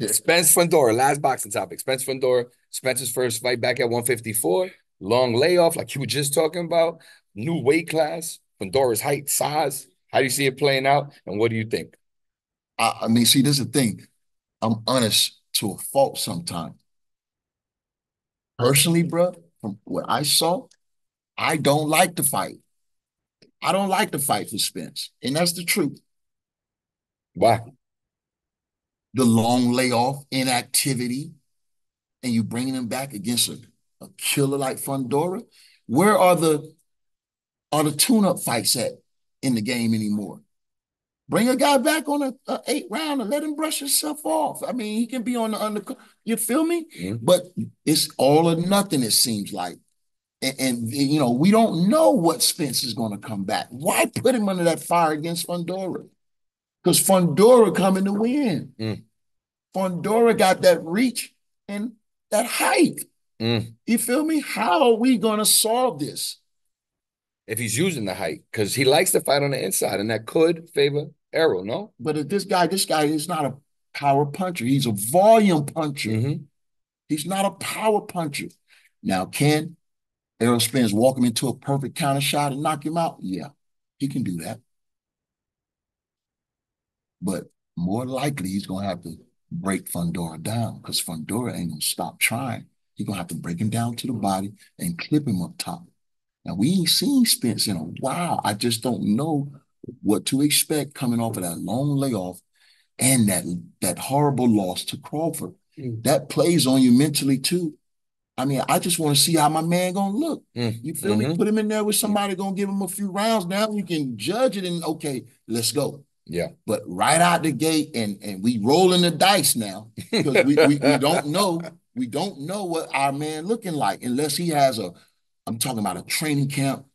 Spence Fundora, last boxing topic. Spence Fundora, Spence's first fight back at 154. Long layoff, like you were just talking about. New weight class. Fundora's height, size. How do you see it playing out? And what do you think? I mean, see, this is the thing. I'm honest to a fault sometimes. Personally, bro, from what I saw, I don't like the fight. I don't like the fight for Spence. And that's the truth. Why? The long layoff, inactivity, and you bringing him back against a killer like Fundora. Where are the tune-up fights at in the game anymore? Bring a guy back on a 8 round and let him brush himself off. I mean, he can be on the under. You feel me? Mm-hmm. But it's all or nothing. It seems like, and you know, we don't know what Spence is going to come back. Why put him under that fire against Fundora? Because Fundora coming to win. Fundora got that reach and that height. Mm. You feel me? How are we going to solve this? If he's using the height, because he likes to fight on the inside, and that could favor Errol, no? But if this guy is not a power puncher. He's a volume puncher. Mm-hmm. He's not a power puncher. Now, can Errol Spence walk him into a perfect counter shot and knock him out? Yeah, he can do that. But more likely, he's going to have to break Fundora down because Fundora ain't going to stop trying. He's going to have to break him down to the body and clip him up top. Now, we ain't seen Spence in a while. I just don't know what to expect coming off of that long layoff and that horrible loss to Crawford. That plays on you mentally too. I mean, I just want to see how my man gonna look. You feel me? Mm-hmm. Put him in there with somebody gonna give him a few rounds. Now you can judge it and okay, let's go. Yeah. But right out the gate, and we rolling the dice now because we don't know what our man looking like unless he has I'm talking about a training camp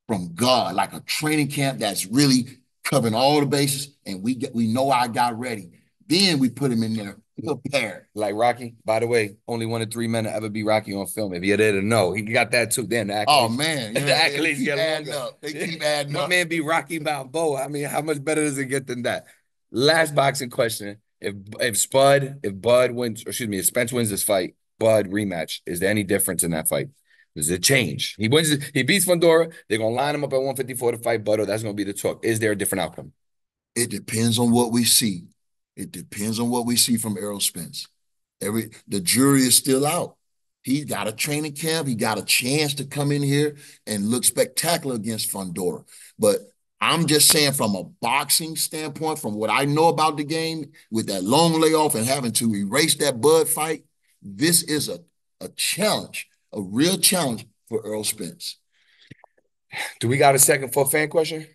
from God, like a training camp that's really covering all the bases, and we know our guy ready. Then we put him in there prepared. Like Rocky. By the way, only one of three men to ever be Rocky on film. If you didn't know, he got that too. Then the Oh accolades, man, the yeah, they accolades keep get adding longer. up. They keep adding My up. man be Rocky Balboa. I mean, how much better does it get than that? Last boxing question: if Bud wins, or excuse me, if Spence wins this fight, Bud rematch. Is there any difference in that fight? Does it change? He wins. He beats Fundora. They're gonna line him up at 154 to fight Bud, or that's gonna be the talk. Is there a different outcome? It depends on what we see. It depends on what we see from Errol Spence. The jury is still out. He got a training camp. He got a chance to come in here and look spectacular against Fundora. But I'm just saying from a boxing standpoint, from what I know about the game, with that long layoff and having to erase that Bud fight, this is a challenge, a real challenge for Errol Spence. Do we got a second for a fan question?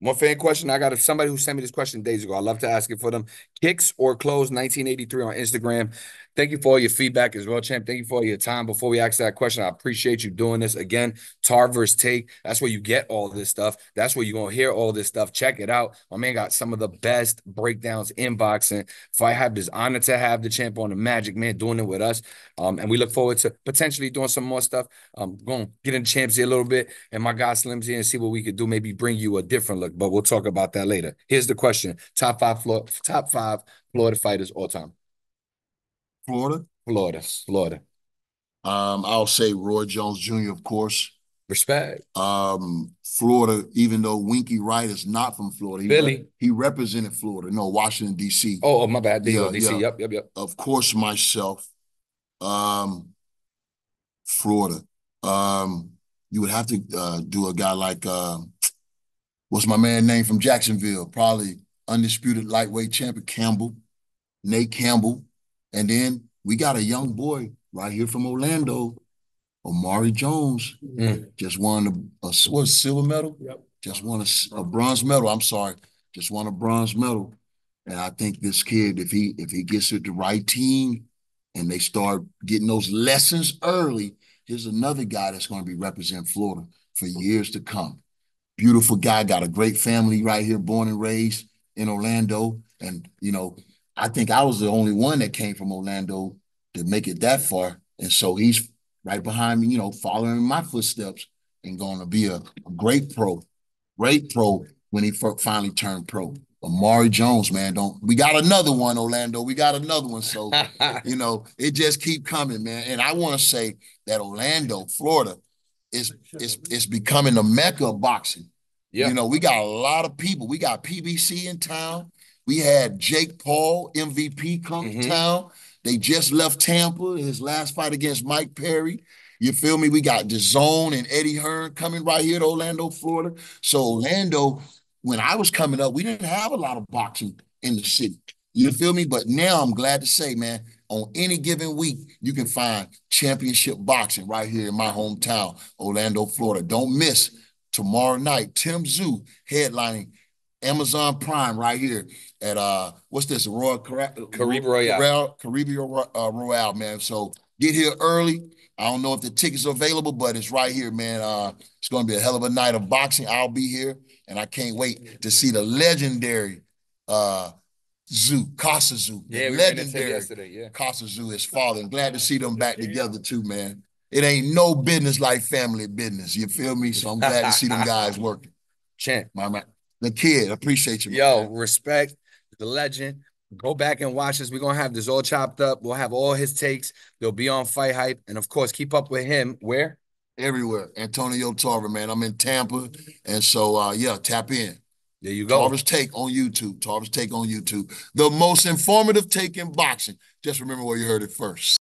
One fan question. I got somebody who sent me this question days ago. I love to ask it for them. Kicks or close 1983 on Instagram. Thank you for all your feedback as well, champ. Thank you for all your time. Before we ask that question, I appreciate you doing this again. Tarver's take. That's where you get all this stuff. That's where you're gonna hear all this stuff. Check it out. My man got some of the best breakdowns in boxing. Fight Hype is honored to have the champ on the Magic Man doing it with us. And we look forward to potentially doing some more stuff. Going to get in the champs here a little bit, and my guy Slim's here and see what we could do. Maybe bring you a different look, but we'll talk about that later. Here's the question: top five Florida fighters all time. Florida, Florida. I'll say Roy Jones Jr., of course. Respect. Florida, even though Winky Wright is not from Florida, Philly. he represented Florida. No, Washington D.C. Oh, my bad. There you go. Yeah, DC. yeah. Yep. Of course, myself. Um, Florida. You would have to do a guy like what's my man name from Jacksonville? Probably undisputed lightweight champion Campbell, Nate Campbell, and then we got a young boy right here from Orlando, Omari Jones, just won a silver medal? Yep. Just won a bronze medal. I'm sorry. Just won a bronze medal. And I think this kid, if he gets with the right team and they start getting those lessons early, here's another guy that's going to be representing Florida for years to come. Beautiful guy, got a great family right here, born and raised in Orlando. And, you know, I think I was the only one that came from Orlando to make it that far. And so he's right behind me, you know, following my footsteps and going to be a great pro when he finally turned pro. Amari Jones, man, don't we got another one, Orlando? We got another one. So, it just keep coming, man. And I want to say that Orlando, Florida, is becoming the mecca of boxing. Yeah. We got a lot of people. We got PBC in town. We had Jake Paul, MVP, come to Hmm. town. They just left Tampa, his last fight against Mike Perry. You feel me? We got DAZN and Eddie Hearn coming right here to Orlando, Florida. So Orlando, when I was coming up, we didn't have a lot of boxing in the city. You feel me? But now I'm glad to say, man, on any given week, you can find championship boxing right here in my hometown, Orlando, Florida. Don't miss tomorrow night, Tim Zoo headlining Amazon Prime right here at what's this? Caribe Royale. Royale, man. So get here early. I don't know if the tickets are available, but it's right here, man. It's going to be a hell of a night of boxing. I'll be here, and I can't wait to see the legendary uh, Zoo, Casa Zoo, the Yeah, we ran into him legendary yesterday. Yeah. Casa Zoo, his father. And glad to see them back together too, man. It ain't no business like family business. You feel me? So I'm glad to see them guys working. Champ. My man, the kid, appreciate you, my Yo, man. respect the legend. Go back and watch this. We're gonna have this all chopped up. We'll have all his takes. They'll be on Fight Hype. And of course, keep up with him. Where? Everywhere. Antonio Tarver, man. I'm in Tampa. And so yeah, tap in. There you go. Tarver's Take on YouTube. Tarver's Take on YouTube. The most informative take in boxing. Just remember where you heard it first.